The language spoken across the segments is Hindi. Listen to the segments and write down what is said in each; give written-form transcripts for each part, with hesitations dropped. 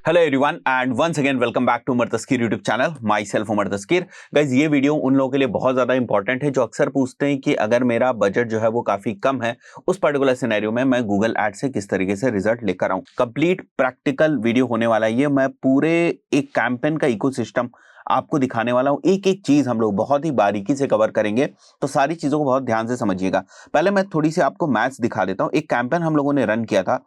Hello everyone and once again welcome back to Umar Taskeer YouTube channel. Myself Umar Taskeer. Guys ये वीडियो उन लोगों के लिए बहुत ज्यादा इंपॉर्टेंट है जो अक्सर पूछते हैं कि अगर मेरा बजट जो है वो काफी कम है, उस पर्टिकुलर सिनेरियो में मैं गूगल एड से किस तरीके से रिजल्ट लेकर आऊं। कंप्लीट प्रैक्टिकल वीडियो होने वाला है ये। मैं पूरे एक कैंपेन का इकोसिस्टम आपको दिखाने वाला हूं। एक एक चीज हम लोग बहुत ही बारीकी से कवर करेंगे, तो सारी चीजों को बहुत ध्यान से समझिएगा। पहले मैं थोड़ी सी आपको मैथ्स दिखा देता हूं। एक कैंपेन हम लोगों ने रन किया था,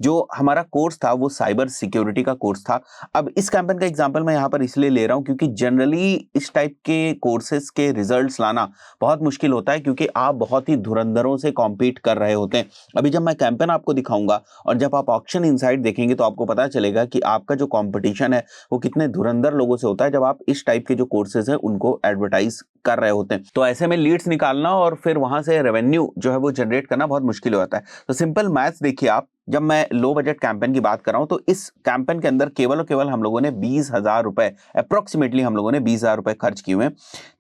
जो हमारा कोर्स था वो साइबर सिक्योरिटी का कोर्स था। अब इस कैंपेन का एग्जांपल मैं यहां पर इसलिए ले रहा हूं क्योंकि जनरली इस टाइप के कोर्सेज के रिजल्ट्स लाना बहुत मुश्किल होता है, क्योंकि आप बहुत ही धुरंधरों से कॉम्पीट कर रहे होते हैं। अभी जब मैं कैंपेन आपको दिखाऊंगा और जब आप ऑक्शन इनसाइट देखेंगे तो आपको पता चलेगा कि आपका जो कॉम्पिटिशन है वो कितने धुरंधर लोगों से होता है जब आप इस टाइप के जो कोर्सेज है उनको एडवर्टाइज कर रहे होते हैं। तो ऐसे में लीड्स निकालना और फिर वहां से रेवेन्यू जो है वो जनरेट करना बहुत मुश्किल हो जाता है। तो सिंपल मैथ्स देखिए आप, जब मैं लो बजट कैंपेन की बात कर रहा हूं तो इस कैंपेन के अंदर केवल और केवल हम लोगों ने 20,000 रुपए, अप्रोक्सीमेटली हम लोगों ने 20,000 रुपए खर्च किए हुए,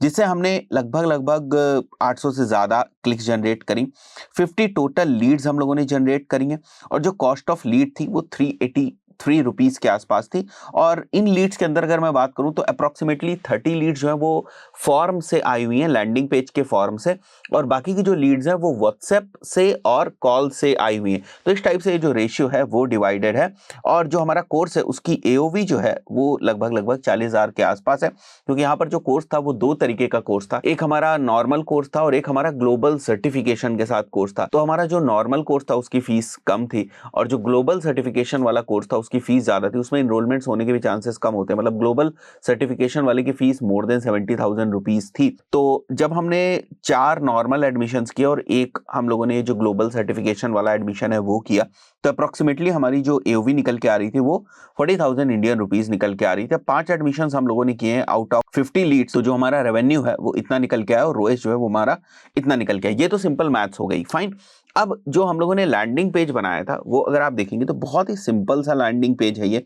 जिससे हमने लगभग 800 से ज्यादा क्लिक्स जनरेट करी। 50 टोटल लीड्स हम लोगों ने जनरेट करी हैं और जो कॉस्ट ऑफ लीड थी वो 383 रुपीज के आसपास थी। और इन लीड्स के अंदर अगर मैं बात करूं तो अप्रोक्सीमेटली 30 लीड्स जो है वो फॉर्म से आई हुई हैं, लैंडिंग पेज के फॉर्म से, और बाकी की जो लीड्स हैं वो व्हाट्सएप से और कॉल से आई हुई हैं। तो इस टाइप से जो रेशियो है वो डिवाइडेड है। और जो हमारा कोर्स है उसकी एओवी जो है वो लगभग 40,000 के आसपास है, क्योंकि यहाँ पर जो कोर्स था वो दो तरीके का कोर्स था। एक हमारा नॉर्मल कोर्स था और एक हमारा ग्लोबल सर्टिफिकेशन के साथ कोर्स था। तो हमारा जो नॉर्मल कोर्स था उसकी फीस कम थी और जो ग्लोबल सर्टिफिकेशन वाला कोर्स था उसकी फीस ज्यादा थी। उसमें इनरोलमेंट्स होने के भी चांसेस कम होते हैं। मतलब ग्लोबल सर्टिफिकेशन वाले की फीस मोर देन 70,000 रुपीज थी। तो जब हमने 4 नॉर्मल एडमिशंस किया और एक हम लोगों ने जो ग्लोबल सर्टिफिकेशन वाला एडमिशन है वो किया, तो अप्रोक्सीमेटली हमारी जो एओवी निकल के आ रही थी वो 40,000 इंडियन रुपीज निकल के आ रही थी। 5 एडमिशन हम लोगों ने किए हैं आउट ऑफ 50 लीड्स, तो जो हमारा रेवेन्यू है वो इतना निकल के आया और रोएस जो है वो हमारा इतना निकल के आया। ये तो सिंपल मैथ्स हो गई, फाइन। अब जो हम लोगों ने लैंडिंग पेज बनाया था वो अगर आप देखेंगे तो बहुत ही सिंपल सा लैंडिंग पेज है ये।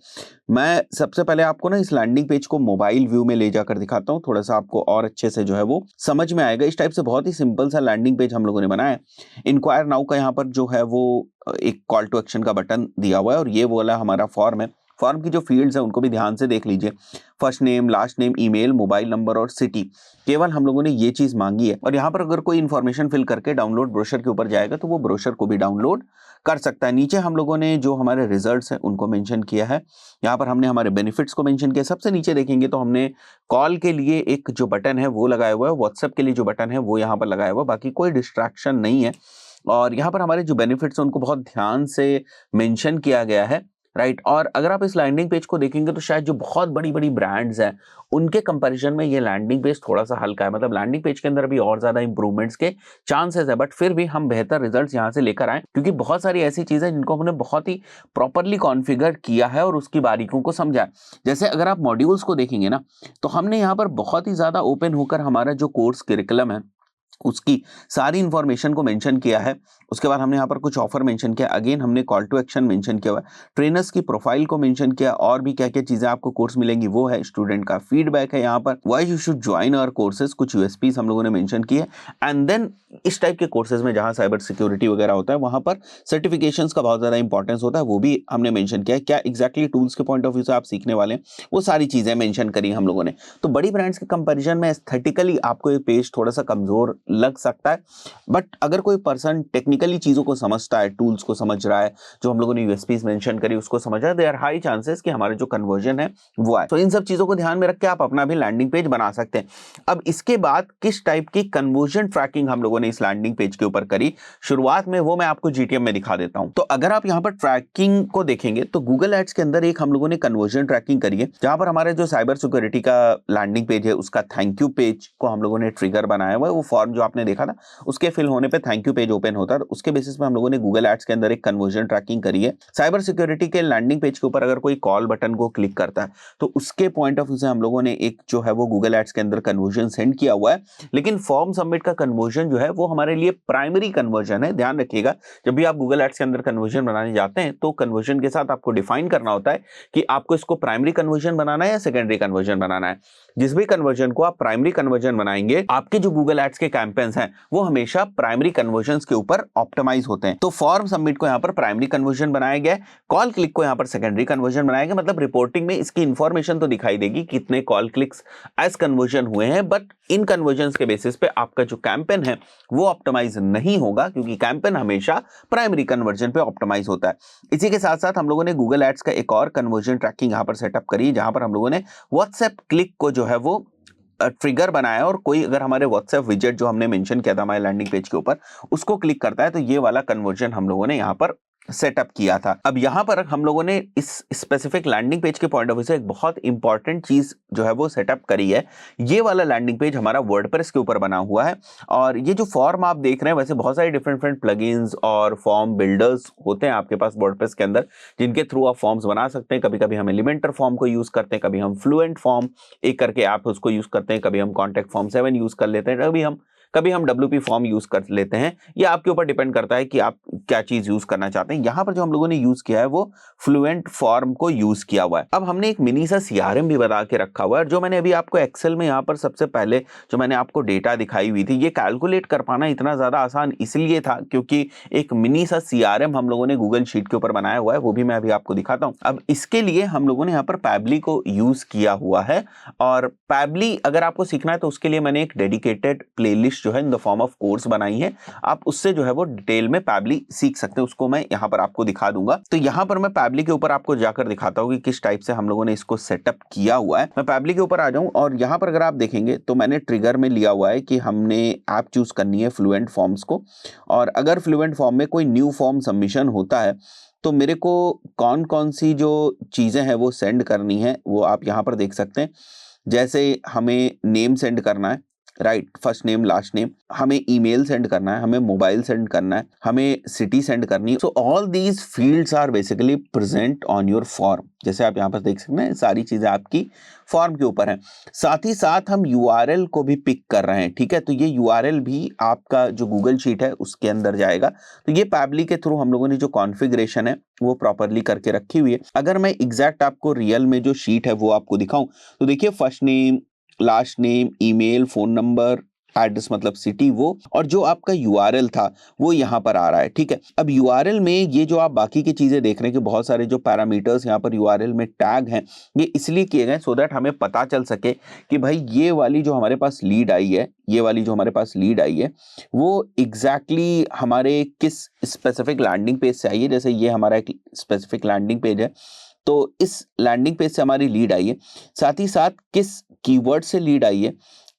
मैं सबसे पहले आपको ना इस लैंडिंग पेज को मोबाइल व्यू में ले जाकर दिखाता हूँ, थोड़ा सा आपको और अच्छे से जो है वो समझ में आएगा। इस टाइप से बहुत ही सिंपल सा लैंडिंग पेज हम लोगों ने बनाया है। इंक्वायर नाउ का यहाँ पर जो है वो एक कॉल टू एक्शन का बटन दिया हुआ है और ये वाला हमारा फॉर्म है। फॉर्म की जो फील्ड्स है उनको भी ध्यान से देख लीजिए। First name, last name, email, mobile number और सिटी, केवल हम लोगों ने ये चीज मांगी है। और यहाँ पर अगर कोई इन्फॉर्मेशन फिल करके डाउनलोड ब्रोशर के ऊपर जाएगा तो वो ब्रोशर को भी डाउनलोड कर सकता है। नीचे हम लोगों ने जो हमारे रिजल्ट्स हैं उनको मेंशन किया है। यहाँ पर हमने हमारे बेनिफिट्स को मेंशन किया। सबसे नीचे देखेंगे तो हमने कॉल के लिए एक जो बटन है वो लगाया हुआ है, व्हाट्सएप के लिए जो बटन है वो यहाँ पर लगाया हुआ है, बाकी कोई डिस्ट्रैक्शन नहीं है। और यहाँ पर हमारे जो बेनिफिट्स हैं उनको बहुत ध्यान से मेंशन किया गया है, राइट। और अगर आप इस लैंडिंग पेज को देखेंगे तो शायद जो बहुत बड़ी बड़ी ब्रांड्स हैं उनके कंपैरिजन में ये लैंडिंग पेज थोड़ा सा हल्का है। मतलब लैंडिंग पेज के अंदर अभी और ज्यादा इंप्रूवमेंट्स के चांसेस है, बट फिर भी हम बेहतर रिजल्ट्स यहाँ से लेकर आए, क्योंकि बहुत सारी ऐसी चीजें जिनको हमने बहुत ही प्रॉपरली कॉन्फ़िगर किया है और उसकी बारीकियों को समझा है। जैसे अगर आप मॉड्यूल्स को देखेंगे ना तो हमने यहाँ पर बहुत ही ज्यादा ओपन होकर हमारा जो कोर्स करिकुलम है उसकी सारी इंफॉर्मेशन को मेंशन किया है। उसके बाद हमने यहाँ पर कुछ ऑफर मेंशन किया, अगेन हमने कॉल टू एक्शन मेंशन किया हुआ है, ट्रेनर्स की प्रोफाइल को मेंशन किया, और भी क्या क्या चीजें आपको कोर्स मिलेंगी वो है। स्टूडेंट का फीडबैक है यहाँ पर, why you should join our courses, कुछ यूएसपीज हम लोगों ने मेंशन किए। एंड देन इस टाइप के कोर्सेज में जहां साइबर सिक्योरिटी वगैरह होता है वहां पर सर्टिफिकेशंस का बहुत ज्यादा इंपॉर्टेंस होता है, वो भी हमने मेंशन किया है। क्या एग्जैक्टली टूल्स के पॉइंट ऑफ व्यू से आप सीखने वाले हैं वो सारी चीजें मेंशन करी हम लोगों ने। तो बड़ी ब्रांड्स के कंपेरिजन में एस्थेटिकली आपको ये पेज थोड़ा सा कमजोर लग सकता है, बट अगर कोई पर्सन टेक्निकली चीजों को समझता है, टूल्स को समझ रहा है, जो हम लोगों ने यूएसपीज मेंशन करी उसको समझ रहा है, देयर हाई चांसेस कि हमारे जो कन्वर्जन है वो आए। तो इन सब चीजों को ध्यान में रख के आप अपना भी लैंडिंग पेज बना सकते हैं। अब इसके बाद किस टाइप की कन्वर्जन ट्रैकिंग हम लोगों ने इस लैंडिंग पेज के ऊपर करी शुरुआत में, वो मैं आपको जीटीएम में दिखा देता हूं। तो अगर आप यहां पर ट्रैकिंग को देखेंगे तो गूगल एड्स के अंदर एक हम लोगों ने कन्वर्जन ट्रैकिंग करी है, जहां पर हमारे जो साइबर सिक्योरिटी का लैंडिंग पेज है उसका थैंक यू पेज को हम लोगों ने ट्रिगर बनाया हुआ है। वो फॉर्म जो आपने देखा था उसके फिल होने पे थैंक यू पेज ओपन होता है। उसके बेसिस पे हम लोगों ने गूगल एड्स के अंदर एक कन्वर्जन ट्रैकिंग करी है। साइबर सिक्योरिटी के लैंडिंग पेज के ऊपर अगर कोई कॉल बटन को क्लिक करता है तो उसके पॉइंट ऑफ व्यू से हम लोगों ने एक जो है वो गूगल एड्स के अंदर कन्वर्जन सेंड किया हुआ है। लेकिन फॉर्म सबमिट का कन्वर्जन जो है वो हमारे लिए प्राइमरी कन्वर्जन है। ध्यान रखिएगा, जब भी आप गूगल एड्स के अंदर कन्वर्जन बनाने जाते हैं तो कन्वर्जन के साथ आपको डिफाइन करना होता है कि आपको इसको प्राइमरी कन्वर्जन बनाना है या सेकेंडरी कन्वर्जन बनाना है। जिस भी कन्वर्जन को आप प्राइमरी कन्वर्जन बनाएंगे, आपके जो गूगल एड्स के कैंपेन्स हैं वो हमेशा प्राइमरी कन्वर्जन के ऊपर ऑप्टिमाइज होते हैं। तो फॉर्म सबमिट को यहाँ पर प्राइमरी कन्वर्जन बनाया गया है, कॉल क्लिक को यहाँ पर सेकेंडरी कन्वर्जन बनाया गया। मतलब रिपोर्टिंग में इसकी इंफॉर्मेशन तो दिखाई देगी कितने कॉल क्लिक्स एज कन्वर्जन हुए हैं, बट इन कन्वर्जन के बेसिस पे आपका जो कैंपेन है वो ऑप्टिमाइज नहीं होगा, क्योंकि कैंपेन हमेशा प्राइमरी कन्वर्जन पे ऑप्टिमाइज होता है। इसी के साथ साथ हम लोगों ने गूगल एड्स का एक और कन्वर्जन ट्रैकिंग यहाँ पर सेटअप करी, जहां पर हम लोगों ने व्हाट्सएप क्लिक को जो है वो ट्रिगर बनाया, और कोई अगर हमारे व्हाट्सएप विजेट जो हमने मेंशन किया था हमारे लैंडिंग पेज के ऊपर उसको क्लिक करता है तो ये वाला कन्वर्जन हम लोगों ने यहाँ पर सेटअप किया था। अब यहां पर हम लोगों ने इस स्पेसिफिक लैंडिंग पेज के पॉइंट ऑफ व्यू से एक बहुत इंपॉर्टेंट चीज जो है वो सेटअप करी है। ये वाला लैंडिंग पेज हमारा वर्डप्रेस के ऊपर बना हुआ है, और ये जो फॉर्म आप देख रहे हैं, वैसे बहुत सारे डिफरेंट प्लगइन्स और फॉर्म बिल्डर्स होते हैं आपके पास वर्डप्रेस के अंदर, जिनके थ्रू आप फॉर्म्स बना सकते हैं। कभी कभी हम एलिमेंटर फॉर्म को यूज करते हैं, कभी हम फ्लुएंट फॉर्म एक करके आप उसको यूज करते हैं, कभी हम कॉन्टैक्ट फॉर्म 7 यूज कर लेते हैं, कभी हम WP फॉर्म यूज कर लेते हैं। ये आपके ऊपर डिपेंड करता है कि आप क्या चीज यूज करना चाहते हैं। यहां पर जो हम लोगों ने यूज किया है वो फ्लुएंट फॉर्म को यूज किया हुआ है। अब हमने एक मिनी सा CRM भी बना के रखा हुआ है, जो मैंने अभी आपको एक्सेल में यहाँ पर सबसे पहले जो मैंने आपको डेटा दिखाई हुई थी, ये कैलकुलेट कर पाना इतना ज्यादा आसान इसलिए था क्योंकि एक मिनी सा CRM हम लोगों ने गूगल शीट के ऊपर बनाया हुआ है, वो भी मैं अभी आपको दिखाता हूँ। अब इसके लिए हम लोगों ने यहाँ पर पैबली को यूज किया हुआ है, और पैबली अगर आपको सीखना है तो उसके लिए मैंने एक डेडिकेटेड प्लेलिस्ट जो है in the form of course बनाई है। आप उससे जो है वो डिटेल में पैबली सीख सकते हैं, उसको मैं यहां पर आपको दिखा दूंगा। तो यहां पर मैं पैबली के ऊपर आपको जाकर दिखाता हूं कि किस टाइप से हम लोगों ने इसको सेटअप किया हुआ है। मैं पैबली के ऊपर आ जाऊं, और यहां पर अगर आप देखेंगे तो मैंने ट्रिगर में लिया हुआ है कि हमने ऐप चूज करनी है फ्लुएंट फॉर्म्स को, और अगर फ्लुएंट फॉर्म में कोई न्यू फॉर्म सबमिशन होता है तो मेरे को कौन कौन सी जो चीजें हैं वो सेंड करनी है वो आप यहां पर देख सकते हैं। जैसे हमें नेम सेंड करना है, right, first name last name, हमें ईमेल सेंड करना है, हमें मोबाइल सेंड करना है, हमें सिटी सेंड करनी है। So all these fields are basically present on your form. जैसे आप यहाँ पर देख सकते हैं सारी चीजें आपकी फॉर्म के ऊपर हैं। साथ ही साथ हम URL को भी पिक कर रहे हैं, ठीक है। तो ये URL भी आपका जो गूगल शीट है उसके अंदर जाएगा। तो ये पैबली के थ्रू हम लोगों ने जो कॉन्फ़िगरेशन है वो प्रॉपरली करके रखी हुई है। अगर मैं एग्जैक्ट आपको रियल में जो शीट है वो आपको दिखाऊं तो देखिए, first name, last name, email, phone number, address मतलब सिटी वो, और जो आपका URL था वो यहाँ पर आ रहा है, ठीक है। अब URL में ये जो आप बाकी की चीजें देख रहे हैं कि बहुत सारे जो पैरामीटर्स यहाँ पर URL में टैग हैं, ये इसलिए किए गए सो दैट हमें पता चल सके कि भाई ये वाली जो हमारे पास लीड आई है, ये वाली जो हमारे पास लीड आई है वो एग्जैक्टली हमारे किस स्पेसिफिक लैंडिंग पेज से आई है। जैसे ये हमारा एक स्पेसिफिक लैंडिंग पेज है, तो इस लैंडिंग पेज से हमारी लीड आई है। साथ ही साथ किस कीवर्ड से लीड आई है,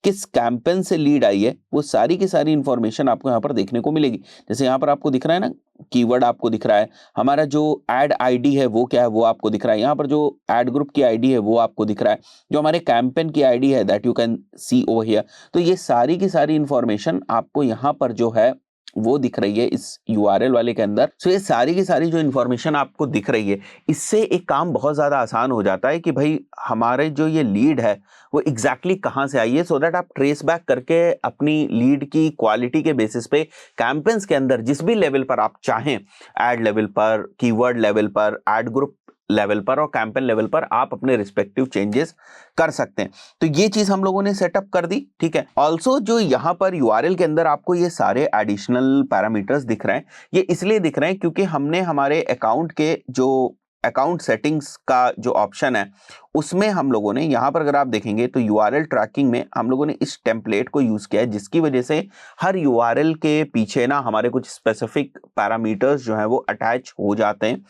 किस कैंपेन से लीड आई है, वो सारी की सारी इंफॉर्मेशन आपको यहाँ पर देखने को मिलेगी। जैसे यहाँ पर आपको दिख रहा है ना, कीवर्ड आपको दिख रहा है, हमारा जो एड आईडी है वो क्या है वो आपको दिख रहा है, यहाँ पर जो एड ग्रुप की आईडी है वो आपको दिख रहा है, जो हमारे कैंपेन की आईडी है that you can see over here. तो ये सारी की सारी इंफॉर्मेशन आपको यहाँ पर जो है वो दिख रही है इस URL वाले के अंदर। सो ये सारी की सारी जो इंफॉर्मेशन आपको दिख रही है, इससे एक काम बहुत ज्यादा आसान हो जाता है कि भाई हमारे जो ये लीड है वो एग्जैक्टली कहां से आई है, सो दैट आप ट्रेस बैक करके अपनी लीड की क्वालिटी के बेसिस पे कैंपेन्स के अंदर जिस भी लेवल पर आप चाहें, एड लेवल पर, कीवर्ड लेवल पर, एड ग्रुप लेवल पर और कैंपेन लेवल पर आप अपने रिस्पेक्टिव चेंजेस कर सकते हैं। तो ये चीज हम लोगों ने सेटअप कर दी, ठीक है। ऑल्सो जो यहाँ पर URL के अंदर आपको ये सारे एडिशनल पैरामीटर्स दिख रहे हैं, ये इसलिए दिख रहे हैं क्योंकि हमने हमारे अकाउंट के जो अकाउंट सेटिंग्स का जो ऑप्शन है उसमें हम लोगों ने यहाँ पर अगर आप देखेंगे तो URL ट्रैकिंग में हम लोगों ने इस टेम्पलेट को यूज किया है, जिसकी वजह से हर URL के पीछे ना हमारे कुछ स्पेसिफिक पैरामीटर्स जो है वो अटैच हो जाते हैं,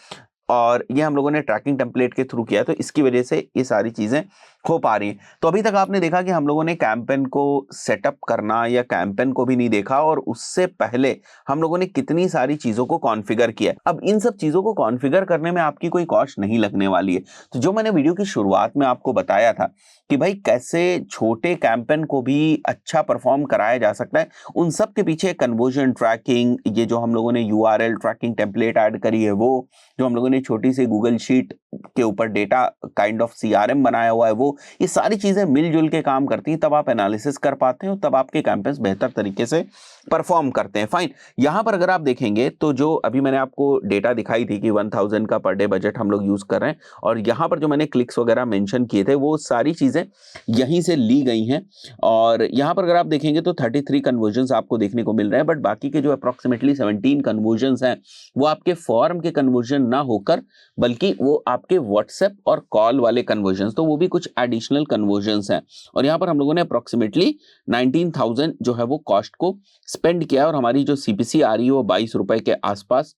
और ये हम लोगों ने ट्रैकिंग टेम्पलेट के थ्रू किया, तो इसकी वजह से ये सारी चीजें हो पा रही हैं। तो अभी तक आपने देखा कि हम लोगों ने कैंपेन को सेटअप करना या कैंपेन को भी नहीं देखा, और उससे पहले हम लोगों ने कितनी सारी चीजों को कॉन्फ़िगर किया। अब इन सब चीजों को कॉन्फ़िगर करने में आपकी कोई कॉस्ट नहीं लगने वाली है। तो जो मैंने वीडियो की शुरुआत में आपको बताया था कि भाई कैसे छोटे कैंपेन को भी अच्छा परफॉर्म कराया जा सकता है, उन सब के पीछे कन्वर्जन ट्रैकिंग, ये जो हम लोगों ने URL ट्रैकिंग टेम्पलेट ऐड करी है वो, जो हम लोगों ने छोटी सी गूगल शीट के ऊपर डेटा काइंड ऑफ CRM बनाया हुआ है वो, ये सारी चीजें मिलजुल के काम करती हैं, तब आप एनालिसिस कर पाते हैं और तब आपके कैंपेन्स बेहतर तरीके से परफॉर्म करते हैं। फाइन, यहां पर अगर आप देखेंगे तो जो अभी मैंने आपको डेटा दिखाई थी कि 1000 का पर डे बजट हम लोग यूज कर रहे हैं, और यहां पर जो मैंने क्लिक्स वगैरह मेंशन किए थे वो सारी चीजें यहीं से ली गई हैं। और यहां पर अगर आप देखेंगे तो 33 कन्वर्जन्स आपको देखने को मिल रहे हैं, बट बाकी के जो अप्रोक्सीमेटली 17 कन्वर्जन्स हैं वो आपके फॉर्म के कन्वर्जन ना होकर बल्कि वो आपके व्हाट्सएप और कॉल वाले कन्वर्जन्स, तो वो भी कुछ एडिशनल कन्वर्जन्स हैं। और यहां पर हम लोगों ने अप्रोक्सीमेटली 19,000 जो है वो कॉस्ट को स्पेंड किया, और हमारी जो CPC आ रही है वो 22 रुपए के आसपास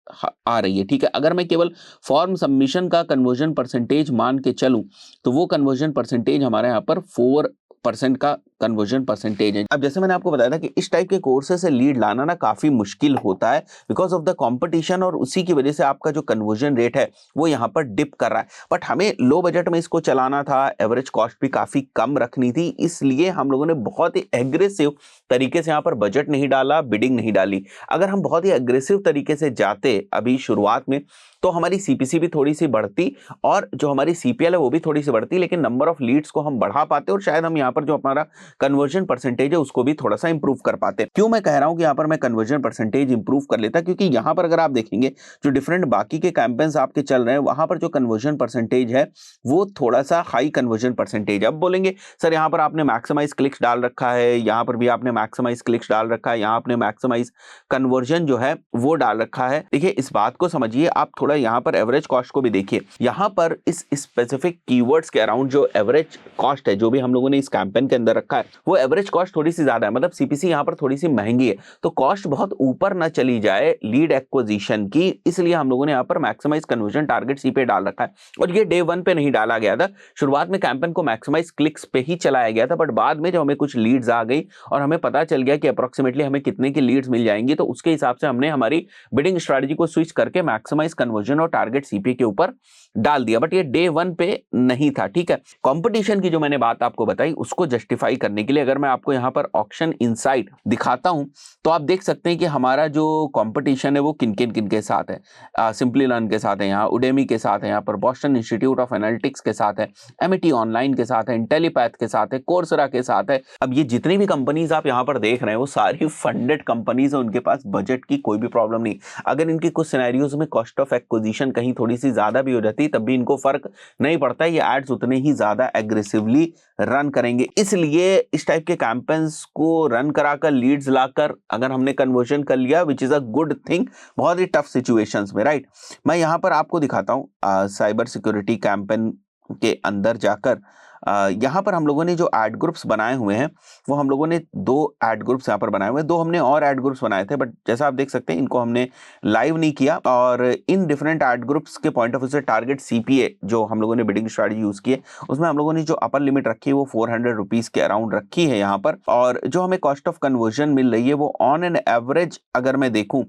आ रही है। ठीक है, अगर मैं केवल फॉर्म सबमिशन का कन्वर्जन परसेंटेज मान के चलूं तो वो कन्वर्जन परसेंटेज हमारे यहाँ पर 4% का कन्वर्जन परसेंटेज है। अब जैसे मैंने आपको बताया था कि इस टाइप के कोर्सेज से लीड लाना ना काफी मुश्किल होता है बिकॉज ऑफ द कंपटीशन, और उसी की वजह से आपका जो कन्वर्जन रेट है वो यहाँ पर डिप कर रहा है। बट हमें लो बजट में इसको चलाना था, एवरेज कॉस्ट भी काफी कम रखनी थी, इसलिए हम लोगों ने बहुत ही एग्रेसिव तरीके से यहाँ पर बजट नहीं डाला, बिडिंग नहीं डाली। अगर हम बहुत ही एग्रेसिव तरीके से जाते अभी शुरुआत में तो हमारी CPC भी थोड़ी सी बढ़ती और जो हमारी CPL है वो भी थोड़ी सी बढ़ती, लेकिन नंबर ऑफ लीड्स को हम बढ़ा पाते और शायद हम यहाँ पर जो हमारा कन्वर्जन परसेंटेज है उसको भी थोड़ा सा इंप्रूव कर पाते। क्यों मैं कह रहा हूं कि यहाँ पर मैं कन्वर्जन परसेंटेज इंप्रूव कर लेता, क्योंकि यहाँ पर अगर आप देखेंगे जो डिफरेंट बाकी के कैंपेन्स आपके चल रहे हैं वहां पर जो कन्वर्जन परसेंटेज है वो थोड़ा सा हाई कन्वर्जन परसेंटेज। अब बोलेंगे सर यहाँ पर आपने मैक्सिमाइज क्लिक्स डाल रखा है, यहाँ पर भी आपने मैक्सिमाइज क्लिक्स डाल रखा है, यहाँ आपने मैक्सिमाइज कन्वर्जन जो है वो डाल रखा है। देखिए इस बात को समझिए, आप थोड़ा यहाँ पर एवरेज कॉस्ट को भी देखिए। यहाँ पर इस स्पेसिफिक कीवर्ड्स के अराउंड जो एवरेज कॉस्ट है जो भी हम लोगों ने इस कैंपेन के अंदर रखा है वो एवरेज कॉस्ट थोड़ी सी ज्यादा है, मतलब CPC यहाँ पर थोड़ी सी महंगी है, तो कॉस्ट बहुत ऊपर ना चली जाए लीड एक्विजिशन की, इसलिए हम लोगों ने यहाँ पर मैक्सिमाइज कन्वर्जन टारगेट C पे डाल रखा है। और ये डे 1 पे नहीं डाला गया था, शुरुआत में कैंपेन को मैक्सिमाइज क्लिक्स पे ही चलाया गया था, बट बाद में जब हमें कुछ लीड्स आ गई और हमें पता चल गया कि अप्रोक्सीमेटली हमें कितने की लीड्स मिल जाएंगी, तो उसके हिसाब से हमने हमारी बिडिंग स्ट्रेटजी को स्विच करके मैक्सिमाइज कन्वर्जन और टारगेट CP के ऊपर डाल दिया। बट ये डे 1 पे नहीं था। ठीक है, कंपटीशन की जो मैंने बात आपको बताई उसको जस्टिफाई करने के लिए अगर मैं आपको यहाँ पर ऑक्शन इनसाइट दिखाता हूं तो आप देख सकते हैं कि हमारा जो कंपटीशन है वो किन किन के साथ है। सिंपली लर्न के साथ है, यहाँ उडेमी के साथ है, यहाँ पर बोस्टन इंस्टीट्यूट ऑफ एनालिटिक्स के साथ है, MIT ऑनलाइन के साथ है, इंटेलीपैथ के साथ है, कोर्सेरा के साथ है। अब ये जितनी भी कंपनीज आप यहाँ पर देख रहे हैं वो सारी फंडेड कंपनीज है, उनके पास बजट की कोई भी प्रॉब्लम नहीं। अगर इनकी कुछ सिनेरियोज में कॉस्ट ऑफ एक्विजिशन कहीं थोड़ी सी ज्यादा भी हो जाती तब भी इनको फर्क नहीं पड़ता, ये एड्स उतने ही ज्यादा एग्रेसिवली रन करेंगे। इसलिए इस टाइप के कैंपेन्स को रन कराकर लीड्स लाकर अगर हमने कन्वर्जन कर लिया which is a good thing बहुत ही टफ सिचुएशंस में, राइट। मैं यहां पर आपको दिखाता हूं साइबर सिक्योरिटी कैंपेन के अंदर जाकर यहाँ पर हम लोगों ने जो एड ग्रुप्स बनाए हुए हैं वो हम लोगों ने 2 एड ग्रुप्स यहाँ पर बनाए हुए हैं, 2 हमने और एड ग्रुप्स बनाए थे, बट जैसा आप देख सकते हैं इनको हमने लाइव नहीं किया। और इन डिफरेंट एड ग्रुप्स के पॉइंट ऑफ व्यू से टारगेट CPA जो हम लोगों ने बिडिंग स्ट्रेटजी यूज की है उसमें हम लोगों ने जो अपर लिमिट रखी है वो 400 रुपीज के अराउंड रखी है यहाँ पर, और जो हमें कॉस्ट ऑफ कन्वर्जन मिल रही है वो ऑन एन एवरेज अगर मैं देखूं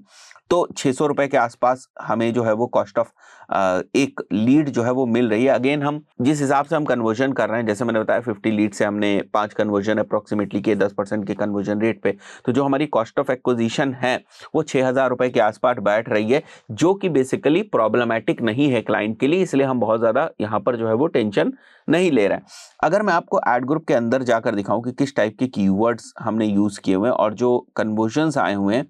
तो 600 रुपए के आसपास हमें जो है वो कॉस्ट ऑफ एक लीड जो है वो मिल रही है। अगेन हम जिस हिसाब से हम कन्वर्जन कर रहे हैं, जैसे मैंने बताया 50 लीड से हमने 5 कन्वर्जन अप्रोक्सीमेटली किए 10% के कन्वर्जन रेट पे, तो जो हमारी कॉस्ट ऑफ एक्विजिशन है वो 6000 रुपए के आसपास बैठ रही है, जो कि बेसिकली प्रॉब्लमैटिक नहीं है क्लाइंट के लिए, इसलिए हम बहुत ज्यादा यहाँ पर जो है वो टेंशन नहीं ले रहे हैं। अगर मैं आपको एड ग्रुप के अंदर जाकर दिखाऊं कि किस टाइप के कीवर्ड्स हमने यूज किए हुए हैं और जो कन्वर्जन्स आए हुए हैं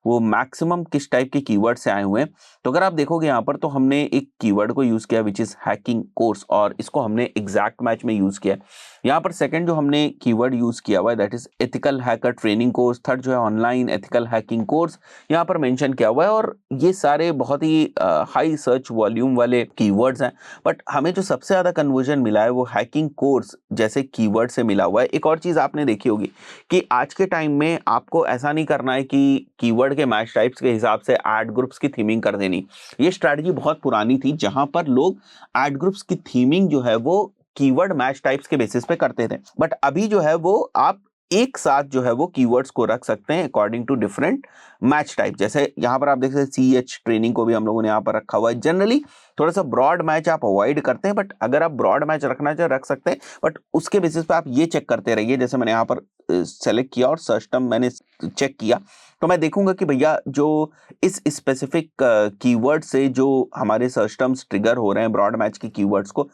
वो मैक्सिमम किस टाइप के कीवर्ड से आए हुए हैं, तो अगर आप देखोगे यहाँ पर तो हमने एक कीवर्ड को यूज किया विच इज हैकिंग कोर्स, और इसको हमने एग्जैक्ट मैच में यूज किया। यहाँ पर सेकंड जो हमने कीवर्ड यूज किया हुआ है that is ethical hacker training course, third जो है ऑनलाइन एथिकल हैकिंग कोर्स यहाँ पर मेंशन किया हुआ है, और ये सारे बहुत ही हाई सर्च वॉल्यूम वाले कीवर्ड्स हैं। बट हमें जो सबसे ज्यादा कन्वर्जन मिला है वो हैकिंग कोर्स जैसे कीवर्ड से मिला हुआ है। एक और चीज आपने देखी होगी कि आज के टाइम में आपको ऐसा नहीं करना है कि कीवर्ड के मैच टाइप्स के हिसाब से एड ग्रुप्स की थीमिंग कर देनी। ये स्ट्रैटेजी बहुत पुरानी थी जहां पर लोग एड ग्रुप्स की थीमिंग जो है वो कीवर्ड मैच टाइप्स के बेसिस पे करते थे, बट अभी जो है वो आप एक साथ जो है वो कीवर्ड्स को रख सकते हैं according to different match type. जैसे यहाँ पर आप देख सकते हैं CH ट्रेनिंग को भी हम लोगों ने यहाँ पर रखा हुआ है। जनरली थोड़ा सा ब्रॉड मैच आप अवॉइड करते हैं, बट अगर आप ब्रॉड मैच रखना चाहे रख सकते हैं, बट उसके बेसिस पे आप ये चेक करते रहिए। जैसे मैंने यहाँ पर सेलेक्ट किया और सर्च टर्म मैंने चेक किया तो मैं देखूंगा कि भैया जो इस स्पेसिफिक कीवर्ड से जो हमारे सर्च टर्म्स ट्रिगर हो रहे हैं ब्रॉड मैच के कीवर्ड्स को,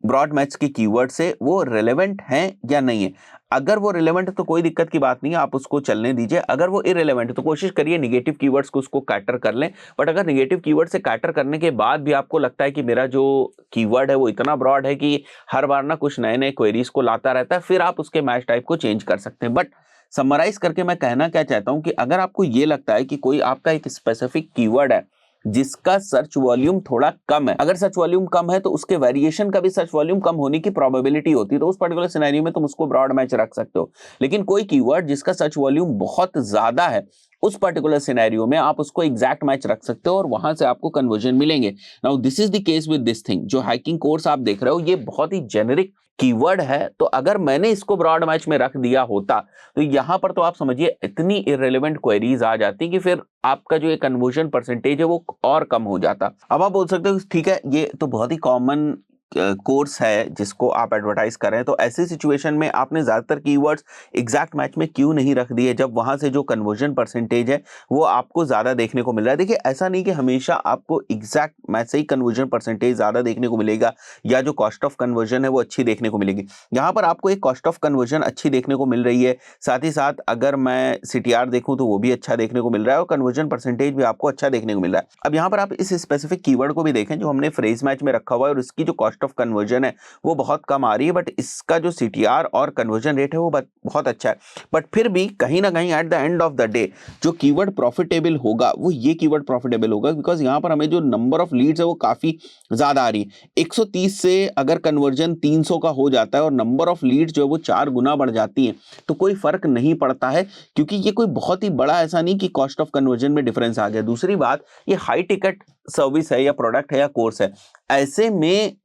ब्रॉड मैच के कीवर्ड से वो रिलेवेंट हैं या नहीं है। अगर वो रिलेवेंट है तो कोई दिक्कत की बात नहीं है, आप उसको चलने दीजिए। अगर वो इरेलेवेंट है तो कोशिश करिए नेगेटिव कीवर्ड्स को उसको कैटर कर लें। बट अगर नेगेटिव कीवर्ड से कैटर करने के बाद भी आपको लगता है कि मेरा जो कीवर्ड है वो इतना ब्रॉड है कि हर बार ना कुछ नए नए क्वेरीज को लाता रहता है, फिर आप उसके मैच टाइप को चेंज कर सकते हैं। बट समराइज करके मैं कहना क्या चाहता हूं कि अगर आपको ये लगता है कि कोई आपका एक स्पेसिफिक कीवर्ड है जिसका सर्च वॉल्यूम थोड़ा कम है, अगर सर्च वॉल्यूम कम है तो उसके वेरिएशन का भी सर्च वॉल्यूम कम होने की प्रोबेबिलिटी होती है, तो उस पर्टिकुलर सिनेरियो में तुम उसको ब्रॉड मैच रख सकते हो। लेकिन कोई कीवर्ड जिसका सर्च वॉल्यूम बहुत ज्यादा है, उस पर्टिकुलर सिनेरियो में आप उसको एग्जैक्ट मैच रख सकते हो और वहां से आपको कन्वर्जन मिलेंगे। Now this is the case with this thing. जो हैकिंग कोर्स आप देख रहे हो ये बहुत ही जेनेरिक कीवर्ड है, तो अगर मैंने इसको ब्रॉड मैच में रख दिया होता तो यहां पर तो आप समझिए इतनी इररिलेवेंट क्वेरीज आ जाती कि फिर आपका जो कन्वर्जन परसेंटेज है वो और कम हो जाता। अब आप बोल सकते हो ठीक है ये तो बहुत ही कॉमन कोर्स है जिसको आप एडवर्टाइज कर रहे हैं, तो ऐसी सिचुएशन में आपने ज्यादातर कीवर्ड्स एग्जैक्ट मैच में क्यों नहीं रख दिए जब वहां से जो कन्वर्जन परसेंटेज है वो आपको ज्यादा देखने को मिल रहा है। देखिए ऐसा नहीं कि हमेशा आपको एग्जैक्ट मैच से ही कन्वर्जन परसेंटेज ज्यादा देखने को मिलेगा या जो कॉस्ट ऑफ कन्वर्जन है वो अच्छी देखने को मिलेगी। यहाँ पर आपको एक कॉस्ट ऑफ कन्वर्जन अच्छी देखने को मिल रही है, साथ ही साथ अगर मैं CTR देखूं तो वो भी अच्छा देखने को मिल रहा है और कन्वर्जन परसेंटेज भी आपको अच्छा देखने को मिल रहा है। अब यहाँ पर आप इस स्पेसिफिक कीवर्ड को भी देखें जो हमने फ्रेज मैच में रखा हुआ है और इसकी जो कॉस्ट ऑफ कन्वर्जन है वो बहुत कम आ रही है, बट इसका जो CTR और कन्वर्जन रेट है वो बहुत अच्छा है। बट फिर भी कहीं ना कहीं at the end of the day जो कीवर्ड प्रॉफिटेबल होगा वो ये कीवर्ड प्रॉफिटेबल होगा, बिकॉज यहां पर हमें जो नंबर ऑफ लीड्स है वो काफी ज्यादा आ रही है। 130 से अगर कन्वर्जन 300 का हो जाता है और नंबर ऑफ लीड्स जो है वो 4 गुना बढ़ जाती है तो कोई फर्क नहीं पड़ता है, क्योंकि ये कोई बहुत ही बड़ा ऐसा नहीं कि कॉस्ट ऑफ कन्वर्जन में डिफरेंस आ गया। दूसरी बात ये हाई टिकट सर्विस है या प्रोडक्ट है या कोर्स है, ऐसे में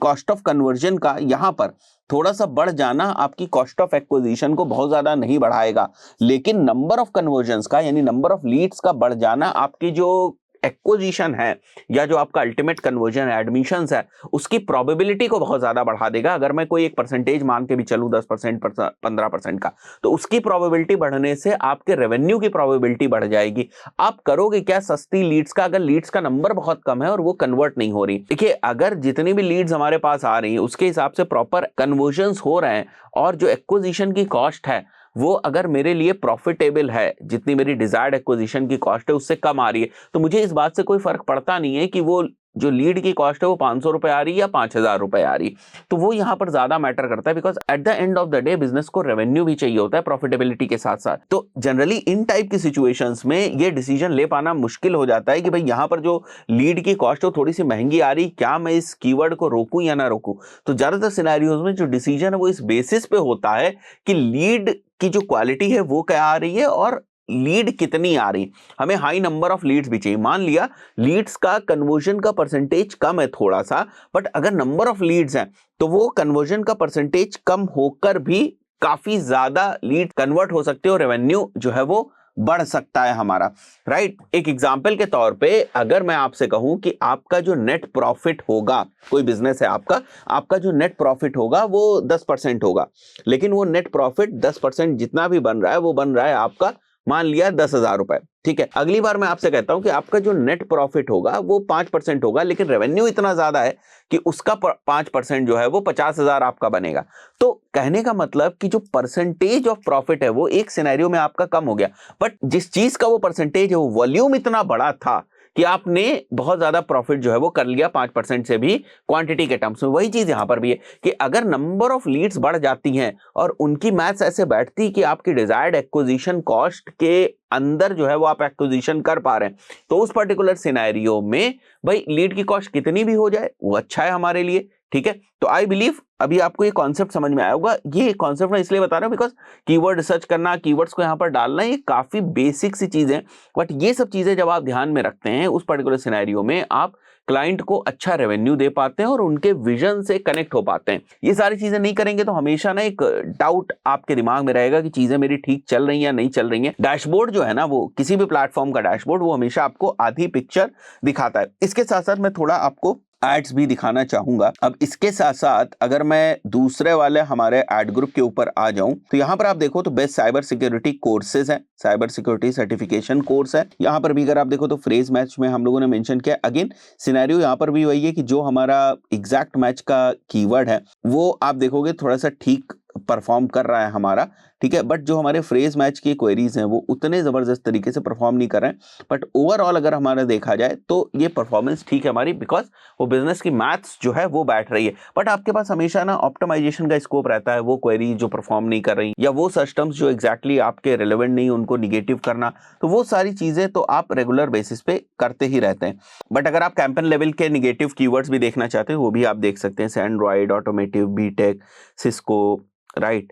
कॉस्ट ऑफ कन्वर्जन का यहां पर थोड़ा सा बढ़ जाना आपकी कॉस्ट ऑफ एक्विजिशन को बहुत ज्यादा नहीं बढ़ाएगा, लेकिन नंबर ऑफ कन्वर्जन्स का यानी नंबर ऑफ लीड्स का बढ़ जाना आपकी जो एक्विजिशन है या जो आपका अल्टीमेट कन्वर्जन है, एडमिशंस है, उसकी प्रोबेबिलिटी को बहुत ज्यादा बढ़ा देगा। अगर मैं कोई एक परसेंटेज मान के भी चलूं 10%, 15% का, तो उसकी प्रोबेबिलिटी बढ़ने से आपके रेवेन्यू की प्रोबेबिलिटी बढ़ जाएगी। आप करोगे क्या सस्ती लीड्स का, अगर लीड्स का नंबर बहुत कम है और वो कन्वर्ट नहीं हो रही। देखिए अगर जितनी भी लीड्स हमारे पास आ रही है उसके हिसाब से प्रॉपर कन्वर्जन्स हो रहे हैं और जो एक्विजिशन की कॉस्ट है वो अगर मेरे लिए प्रॉफिटेबल है, जितनी मेरी डिजायर्ड एक्विजिशन की कॉस्ट है उससे कम आ रही है, तो मुझे इस बात से कोई फर्क पड़ता नहीं है कि वो जो लीड की कॉस्ट है वो 500 रुपए आ रही है या 5000 रुपए आ रही है। तो वो यहां पर ज्यादा मैटर करता है, because at the end of the day business को रेवेन्यू भी चाहिए होता है प्रॉफिटेबिलिटी के साथ साथ। तो जनरली इन टाइप की सिचुएशंस में ये डिसीजन ले पाना मुश्किल हो जाता है कि भाई यहां पर जो लीड की कॉस्ट है थोड़ी सी महंगी आ रही, क्या मैं इस कीवर्ड को रोकूं या ना रोकूं। तो ज्यादातर सिनेरियोज में जो डिसीजन है वो इस बेसिस पे होता है कि लीड की जो क्वालिटी है वो क्या आ रही है और लीड कितनी आ रही। हमें हाई नंबर ऑफ लीड्स भी चाहिए। मान लिया लीड्स का कन्वर्जन का परसेंटेज कम है थोड़ा सा, बट अगर नंबर ऑफ लीड्स हैं तो वो कन्वर्जन का परसेंटेज कम होकर भी काफी ज्यादा लीड कन्वर्ट हो सकते हो, रेवेन्यू जो है वो बढ़ सकता है हमारा, राइट। एक एग्जांपल के तौर पे अगर मैं आपसे कहूं कि आपका जो नेट प्रॉफिट होगा, कोई बिजनेस है आपका जो नेट प्रॉफिट होगा वो 10% होगा, लेकिन वो नेट प्रॉफिट 10% जितना भी बन रहा है वो बन रहा है आपका, मान लिया 10,000 रुपए, ठीक है। अगली बार मैं आपसे कहता हूं कि आपका जो नेट प्रॉफिट होगा वो 5% होगा, लेकिन रेवेन्यू इतना ज्यादा है कि उसका 5% जो है वो 50,000 आपका बनेगा। तो कहने का मतलब कि जो परसेंटेज ऑफ प्रॉफिट है वो एक सिनेरियो में आपका कम हो गया, बट जिस चीज का वो परसेंटेज है वो वॉल्यूम इतना बड़ा था कि आपने बहुत ज्यादा प्रॉफिट जो है वो कर लिया 5% से भी क्वांटिटी के टर्म्स में। वही चीज यहां पर भी है कि अगर नंबर ऑफ लीड्स बढ़ जाती हैं और उनकी मैथ्स ऐसे बैठती कि आपकी डिजायर्ड एक्विजिशन कॉस्ट के अंदर जो है वो आप एक्विजिशन कर पा रहे हैं, तो उस पर्टिकुलर सिनेरियो में भाई लीड की कॉस्ट कितनी भी हो जाए वो अच्छा है हमारे लिए, ठीक है। तो आई बिलीव अभी आपको ये कॉन्सेप्ट समझ में आया होगा। ये कॉन्सेप्ट मैं इसलिए बता रहा हूं बिकॉज कीवर्ड रिसर्च करना, कीवर्ड्स को यहां पर डालना, ये काफी बेसिक सी चीजें, बट ये सब चीजें जब आप ध्यान में रखते हैं उस पर्टिकुलर सिनेरियो में आप क्लाइंट को अच्छा रेवेन्यू दे पाते हैं और उनके विजन से कनेक्ट हो पाते हैं। ये सारी चीजें नहीं करेंगे तो हमेशा ना एक डाउट आपके दिमाग में रहेगा कि चीजें मेरी ठीक चल रही हैं या नहीं चल रही हैं। डैशबोर्ड जो है ना, वो किसी भी प्लेटफॉर्म का डैशबोर्ड वो हमेशा आपको आधी पिक्चर दिखाता है। इसके साथ साथ मैं थोड़ा आपको एड्स भी दिखाना चाहूंगा। अब इसके साथ साथ अगर मैं दूसरे वाले हमारे एड ग्रुप के ऊपर आ जाऊं तो यहाँ पर आप देखो तो बेस्ट साइबर सिक्योरिटी कोर्सेज है, साइबर सिक्योरिटी सर्टिफिकेशन कोर्स है। यहाँ पर भी अगर आप देखो तो फ्रेज मैच में हम लोगों ने मेंशन किया। अगेन सिनेरियो यहाँ पर भी वही है कि जो हमारा एग्जैक्ट मैच का कीवर्ड है वो आप देखोगे थोड़ा सा ठीक परफॉर्म कर रहा है हमारा, ठीक है, बट जो हमारे फ्रेज मैच की क्वेरीज हैं वो उतने जबरदस्त तरीके से परफॉर्म नहीं कर रहे हैं। बट ओवरऑल अगर हमारा देखा जाए तो ये परफॉर्मेंस ठीक है हमारी, बिकॉज वो बिजनेस की मैथ्स जो है वो बैठ रही है। बट आपके पास हमेशा ना ऑप्टिमाइजेशन का स्कोप रहता है, वो क्वेरी जो परफॉर्म नहीं कर रही या वो सर्च टर्म्स जो एग्जैक्टली आपके रिलेवेंट नहीं उनको निगेटिव करना, तो वो सारी चीजें तो आप रेगुलर बेसिस पे करते ही रहते हैं। बट अगर आप कैंपेन लेवल के निगेटिव कीवर्ड्स भी देखना चाहते हैं वो भी आप देख सकते हैं। Android, automotive, B Tech, Cisco, right,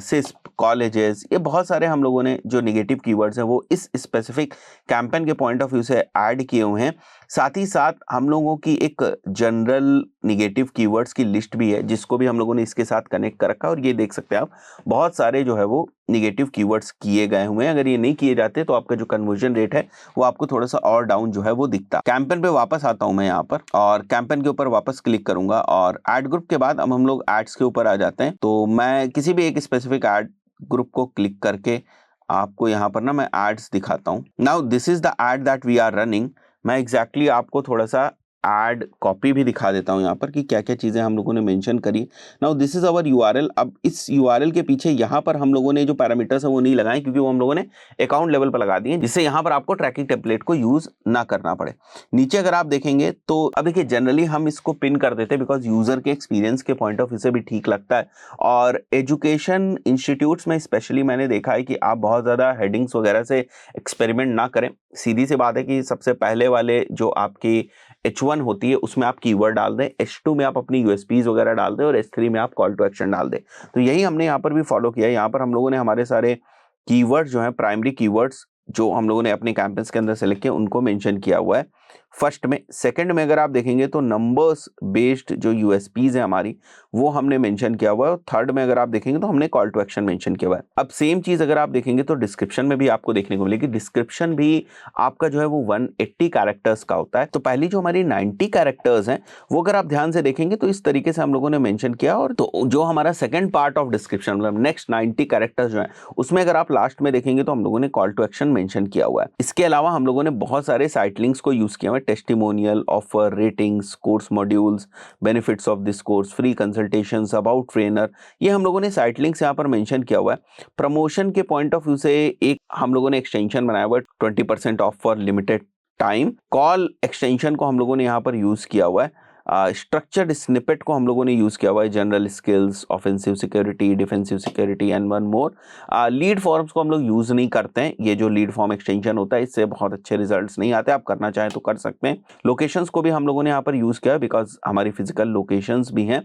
सिस्प, कॉलेजेस, ये बहुत सारे हम लोगों ने जो निगेटिव कीवर्ड्स हैं वो इस स्पेसिफिक कैंपेन के पॉइंट ऑफ व्यू से ऐड किए हुए हैं। साथ ही साथ हम लोगों की एक जनरल निगेटिव कीवर्ड्स की लिस्ट भी है जिसको भी हम लोगों ने इसके साथ कनेक्ट कर रखा है, और ये देख सकते हैं आप बहुत सारे जो है वो निगेटिव कीवर्ड्स किए गए हुए हैं। अगर ये नहीं किए जाते तो आपका जो कन्वर्जन रेट है वो आपको थोड़ा सा और डाउन जो है वो दिखता। कैंपेन पे वापस आता हूं मैं यहाँ पर और कैंपेन के ऊपर वापस क्लिक करूंगा और एड ग्रुप के बाद अब हम लोग एड्स के ऊपर आ जाते हैं। तो मैं किसी भी एक स्पेसिफिक एड ग्रुप को क्लिक करके आपको यहाँ पर ना मैं एड्स दिखाता हूँ। Now this is the ad that we are running. मैं एग्जैक्टली आपको थोड़ा सा एड कॉपी भी दिखा देता हूं यहाँ पर कि क्या क्या चीजें हम लोगों ने मेंशन करी। Now this is our URL. अब इस यूआरएल के पीछे यहाँ पर हम लोगों ने जो पैरामीटर्स है वो नहीं लगाए क्योंकि वो हम लोगों ने अकाउंट लेवल पर लगा दिए, जिससे यहाँ पर आपको ट्रैकिंग टेम्पलेट को यूज ना करना पड़े। नीचे अगर आप देखेंगे तो अब देखिए जनरली हम इसको पिन कर देते हैं बिकॉज यूजर के एक्सपीरियंस के पॉइंट ऑफ व्यू से भी ठीक लगता है। और एजुकेशन इंस्टीट्यूट्स में स्पेशली मैंने देखा है कि आप बहुत ज्यादा हेडिंग्स वगैरह से एक्सपेरिमेंट ना करें। सीधी सी बात है कि सबसे पहले वाले जो आपकी H1 होती है उसमें आप कीवर्ड डाल दें, H2 में आप अपनी यूएसपीज वगैरह डाल दें और H3 में आप कॉल टू एक्शन डाल दें। तो यही हमने यहाँ पर भी फॉलो किया है। यहाँ पर हम लोगों ने हमारे सारे कीवर्ड्स जो हैं, प्राइमरी कीवर्ड्स जो हम लोगों ने अपने कैंपेन्स के अंदर सेलेक्ट किए उनको मेंशन किया हुआ है फर्स्ट में। सेकंड में अगर आप देखेंगे तो नंबर्स बेस्ड जो यूएसपीज है हमारी वो हमने मेंशन किया हुआ है। और थर्ड में अगर आप देखेंगे तो हमने कॉल टू एक्शन मेंशन किया हुआ है। अब सेम चीज अगर आप देखेंगे तो डिस्क्रिप्शन में भी आपको देखने को मिलेगी। डिस्क्रिप्शन भी आपका जो है वो 180 कैरेक्टर्स का होता है। तो पहली जो हमारी 90 कैरेक्टर्स हैं वो अगर आप ध्यान से देखेंगे तो इस तरीके से हम लोगों ने मेंशन किया। और तो जो हमारा सेकंड पार्ट ऑफ डिस्क्रिप्शन मतलब नेक्स्ट 90 कैरेक्टर्स जो है उसमें अगर आप लास्ट में देखेंगे तो हम लोगों ने कॉल टू एक्शन मेंशन किया हुआ है। इसके अलावा हम लोगों ने बहुत सारे साइट लिंक्स को यूज किया हुआ है। Testimonial, offer, ratings, course modules, benefits of this course, free consultations, about trainer, ये हम लोगों ने साइट लिंक्स यहाँ पर मेंशन किया हुआ है। प्रमोशन के पॉइंट ऑफ व्यू से एक हम लोगों ने एक्सटेंशन बनाया हुआ है 20% of for limited time. Call extension को हम लोगों ने यहाँ पर यूज किया हुआ है। स्ट्रक्चर्ड स्निपेट को हम लोगों ने यूज किया हुआ है। General skills, offensive security, defensive security and one more. Lead forms को हम लोग यूज नहीं करते हैं। ये जो लीड फॉर्म एक्सटेंशन होता है इससे बहुत अच्छे रिजल्ट्स नहीं आते। आप करना चाहें तो कर सकते हैं। लोकेशंस को भी हम लोगों ने यहाँ पर यूज किया बिकॉज हमारी फिजिकल लोकेशंस भी हैं,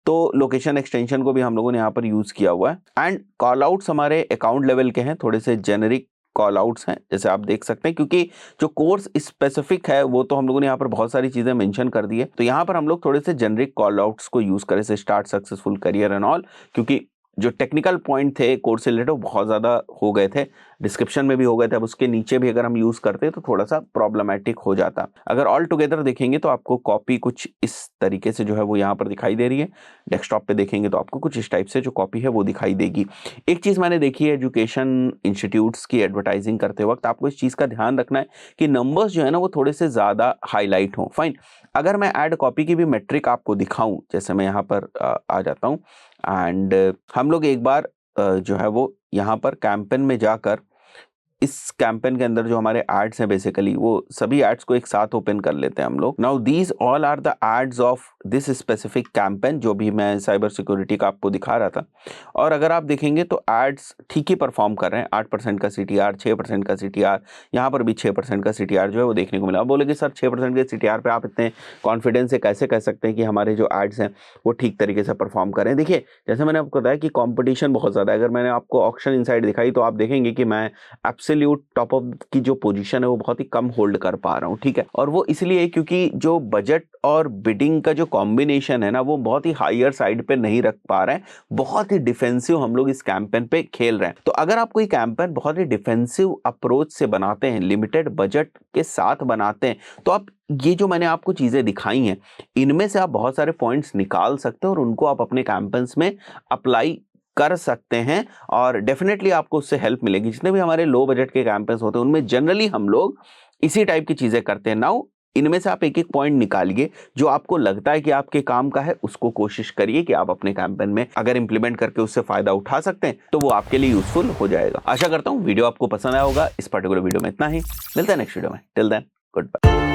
तो लोकेशन एक्सटेंशन को भी हम लोगों ने यहाँ पर यूज किया हुआ है। एंड कॉल आउट्स हमारे अकाउंट लेवल के हैं, थोड़े से जेनेरिक कॉल आउट्स हैं जैसे आप देख सकते हैं, क्योंकि जो कोर्स स्पेसिफिक है वो तो हम लोगों ने यहाँ पर बहुत सारी चीजें मेंशन कर दी है। तो यहाँ पर हम लोग थोड़े से जेनेरिक कॉल आउट्स को यूज करें, से start successful career and all, क्योंकि जो टेक्निकल पॉइंट थे कोर्स से रिलेटेड बहुत ज्यादा हो गए थे, डिस्क्रिप्शन में भी हो गए थे। अब उसके नीचे भी अगर हम यूज करते तो थोड़ा सा प्रॉब्लमेटिक हो जाता। अगर ऑल टुगेदर देखेंगे तो आपको कॉपी कुछ इस तरीके से जो है वो यहाँ पर दिखाई दे रही है। डेस्कटॉप पे देखेंगे तो आपको कुछ इस टाइप से जो कॉपी है वो दिखाई देगी। एक चीज मैंने देखी है एजुकेशन इंस्टीट्यूट्स की एडवर्टाइजिंग करते वक्त, आपको इस चीज का ध्यान रखना है कि नंबर्स जो है ना वो थोड़े से ज्यादा हाईलाइट हो। फाइन, अगर मैं ऐड कॉपी की भी मेट्रिक आपको दिखाऊं, जैसे मैं यहाँ पर आ जाता हूँ एंड हम लोग एक बार जो है वो यहाँ पर कैंपेन में जाकर इस कैंपेन के अंदर जो हमारे एड्स हैं बेसिकली वो सभी एड्स को एक साथ ओपन कर लेते हैं हम लोग। Now these all are the ads of this specific campaign जो भी मैं साइबर सिक्योरिटी का आपको दिखा रहा था। और अगर आप देखेंगे तो एड्स ठीक ही परफॉर्म कर रहे हैं। 8% का CTR, 6% का CTR, यहाँ पर भी 6% का CTR जो है वो देखने को मिला। अब बोलेगे सर 6% के CTR पे आप इतने कॉन्फिडेंस से कैसे कह सकते हैं कि हमारे जो एड्स हैं वो ठीक तरीके से परफॉर्म कर रहे हैं। देखिए जैसे मैंने आपको बताया कि कॉम्पिटिशन बहुत ज़्यादा है। अगर मैंने आपको ऑक्शन इनसाइट दिखाई तो आप देखेंगे कि मैं एब्सोल्यूट टॉप ऑफ की जो पोजीशन है वो बहुत ही कम होल्ड कर पा रहा हूँ, ठीक है। और वो इसलिए क्योंकि जो बजट और बिडिंग का जो कॉम्बिनेशन है ना वो बहुत ही हायर साइड पे नहीं रख पा रहे हैं, बहुत ही डिफेंसिव हम लोग इस कैंपेन पे खेल रहे हैं। तो अगर आप कोई कैंपेन बहुत ही डिफेंसिव अप्रोच से बनाते हैं, लिमिटेड बजट के साथ बनाते हैं, तो आप ये जो मैंने आपको चीजें दिखाई हैं इनमें से आप बहुत सारे पॉइंट्स निकाल सकते हैं और उनको आप अपने कैंपेन्स में अप्लाई कर सकते हैं और डेफिनेटली आपको उससे हेल्प मिलेगी। जितने भी हमारे लो बजट के कैंपेन्स होते हैं उनमें जनरली हम लोग इसी टाइप की चीजें करते हैं। नाउ इनमें से आप एक एक पॉइंट निकालिए जो आपको लगता है कि आपके काम का है, उसको कोशिश करिए कि आप अपने कैंपेन में अगर इंप्लीमेंट करके उससे फायदा उठा सकते हैं तो वो आपके लिए यूजफुल हो जाएगा। आशा करता हूं वीडियो आपको पसंद आया होगा। इस पर्टिकुलर वीडियो में इतना ही, मिलता है नेक्स्ट वीडियो में। Till then good bye.